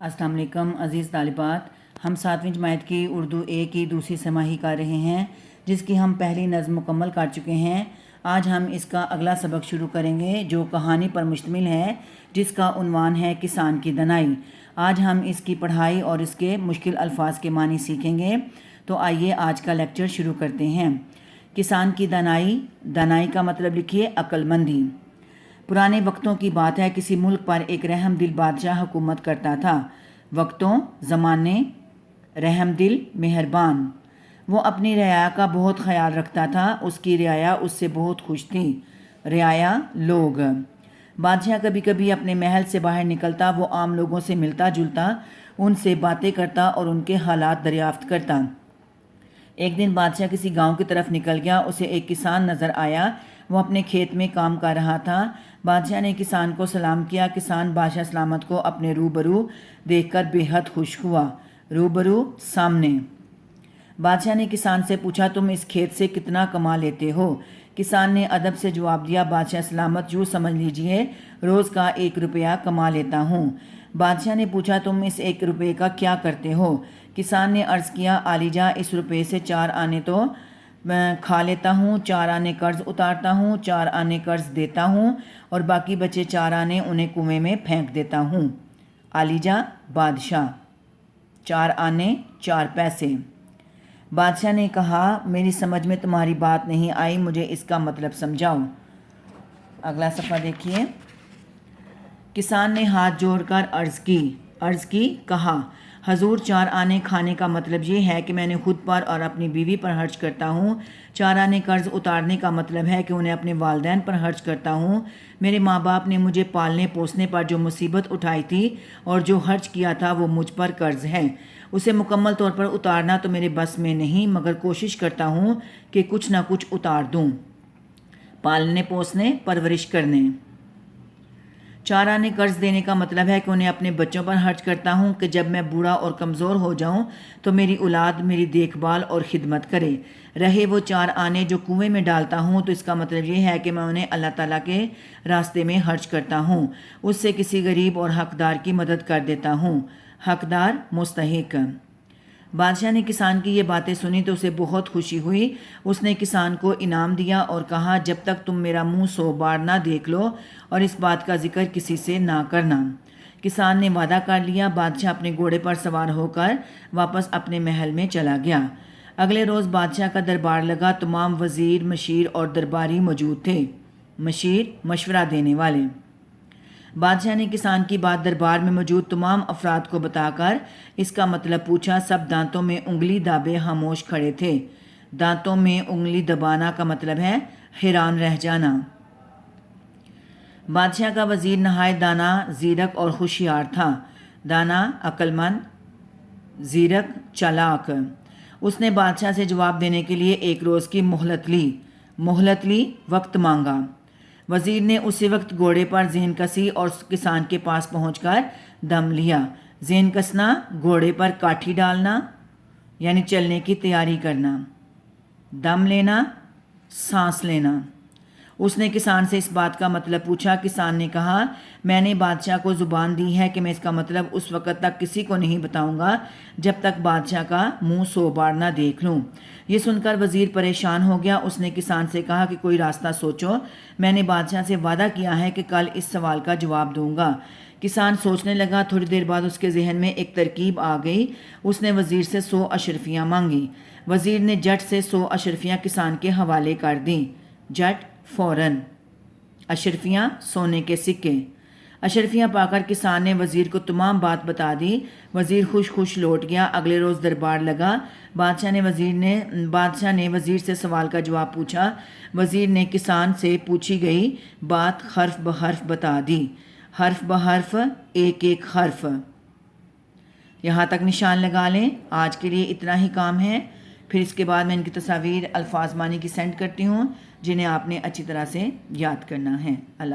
अस्सलाम वालेकुम अज़ीज़ तालिबात, हम 7वीं जमात की उर्दू ए की दूसरी समाही कर रहे हैं, जिसकी हम पहली नज़्म मुकम्मल कर चुके हैं। आज हम इसका अगला सबक शुरू करेंगे जो कहानी पर मुश्तमिल है, जिसका उन्वान है किसान की दनाई। आज हम इसकी पढ़ाई और इसके मुश्किल अल्फाज के मानी सीखेंगे। तो आइए आज का लेक्चर शुरू करते हैं। किसान की दनाई। दनाई का मतलब लिखिए अक्लमंदी। पुराने वक्तों की बात है, किसी मुल्क पर एक रहमदिल बादशाह हुकूमत करता था। वक्तों ज़माने, रहमदिल मेहरबान। वो अपनी रियाया का बहुत ख्याल रखता था, उसकी रियाया उससे बहुत खुश थी। रियाया लोग। बादशाह कभी कभी अपने महल से बाहर निकलता, वो आम लोगों से मिलता जुलता, उनसे बातें करता और उनके हालात दरियाफ्त करता। एक दिन बादशाह किसी गांव की तरफ निकल गया, उसे एक किसान नज़र आया। वो अपने खेत में काम कर रहा था। बादशाह ने किसान को सलाम किया। किसान बादशाह सलामत को अपने रूबरू देखकर बेहद खुश हुआ। रूबरू सामने। बादशाह ने किसान से पूछा, तुम इस खेत से कितना कमा लेते हो? किसान ने अदब से जवाब दिया, बादशाह सलामत, यूँ समझ लीजिए रोज़ का 1 रुपया कमा लेता हूँ। बादशाह ने पूछा, तुम इस 1 रुपये का क्या करते हो? किसान ने अर्ज़ किया, आलीजा, इस रुपये से 4 आने तो मैं खा लेता हूँ, 4 आने कर्ज़ उतारता हूँ, 4 आने कर्ज़ देता हूँ और बाकी बचे 4 आने उन्हें कुएं में फेंक देता हूँ। आलीजा बादशाह, 4 आने 4 पैसे। बादशाह ने कहा, मेरी समझ में तुम्हारी बात नहीं आई, मुझे इसका मतलब समझाओ। अगला सफ़ा देखिए। किसान ने हाथ जोड़कर अर्ज़ की कहा, हजूर, 4 आने खाने का मतलब ये है कि मैंने खुद पर और अपनी बीवी पर खर्च करता हूँ। 4 आने कर्ज़ उतारने का मतलब है कि उन्हें अपने वालिदैन पर खर्च करता हूँ। मेरे माँ बाप ने मुझे पालने पोसने पर जो मुसीबत उठाई थी और जो खर्च किया था वो मुझ पर कर्ज़ है। उसे मुकम्मल तौर पर उतारना तो मेरे बस में नहीं, मगर कोशिश करता हूँ कि कुछ ना कुछ उतार दूँ। पालने पोसने, परवरिश करने। 4 आने कर्ज़ देने का मतलब है कि उन्हें अपने बच्चों पर खर्च करता हूँ कि जब मैं बूढ़ा और कमज़ोर हो जाऊँ तो मेरी औलाद मेरी देखभाल और ख़िदमत करे। रहे वो 4 आने जो कुएं में डालता हूँ तो इसका मतलब ये है कि मैं उन्हें अल्लाह ताला के रास्ते में खर्च करता हूँ। उससे किसी गरीब और हक़दार की मदद कर देता हूँ। हक़दार, मुस्तहिक। बादशाह ने किसान की ये बातें सुनी तो उसे बहुत खुशी हुई। उसने किसान को इनाम दिया और कहा, जब तक तुम मेरा मुंह 100 बार ना देख लो और इस बात का जिक्र किसी से ना करना। किसान ने वादा कर लिया। बादशाह अपने घोड़े पर सवार होकर वापस अपने महल में चला गया। अगले रोज़ बादशाह का दरबार लगा। तमाम वज़ीर, मशीर और दरबारी मौजूद थे। मशीर, मशवरा देने वाले। बादशाह ने किसान की बात दरबार में मौजूद तमाम अफराद को बताकर इसका मतलब पूछा। सब दांतों में उंगली दाबे खामोश खड़े थे। दांतों में उंगली दबाना का मतलब है हैरान रह जाना। बादशाह का वज़ीर नहायत दाना, ज़ीरक और होशियार था। दाना अक्लमंद, ज़ीरक चालाक। उसने बादशाह से जवाब देने के लिए 1 रोज़ की मोहलत ली, वक्त मांगा। वज़ीर ने उसी वक्त घोड़े पर ज़हन कसी और किसान के पास पहुंचकर दम लिया। ज़हन कसना, घोड़े पर काठी डालना यानी चलने की तैयारी करना। दम लेना, सांस लेना। उसने किसान से इस बात का मतलब पूछा। किसान ने कहा, मैंने बादशाह को ज़ुबान दी है कि मैं इसका मतलब उस वक़्त तक किसी को नहीं बताऊंगा जब तक बादशाह का मुंह 100 बार ना देख लूं। ये सुनकर वज़ीर परेशान हो गया। उसने किसान से कहा कि कोई रास्ता सोचो, मैंने बादशाह से वादा किया है कि कल इस सवाल का जवाब दूंगा। किसान सोचने लगा। थोड़ी देर बाद उसके जहन में एक तरकीब आ गई। उसने वज़ीर से 100 अशरफियाँ मांगी। वज़ीर ने झट से 100 अशरफियाँ किसान के हवाले कर दी। झट, फ़ौरन। अशरफियाँ, सोने के सिक्के। अशरफियाँ पाकर किसान ने वज़ीर को तमाम बात बता दी। वज़ीर खुश लौट गया। अगले रोज़ दरबार लगा। बादशाह ने वज़ीर से सवाल का जवाब पूछा। वज़ीर ने किसान से पूछी गई बात हर्फ ब हर्फ बता दी। हर्फ ब हर्फ, एक हर्फ। यहाँ तक निशान लगा लें। आज के लिए इतना ही काम है। फिर इसके बाद मैं इनकी तस्वीर अल्फाज मानी की सेंड करती हूँ, जिन्हें आपने अच्छी तरह से याद करना है। अल्लाह।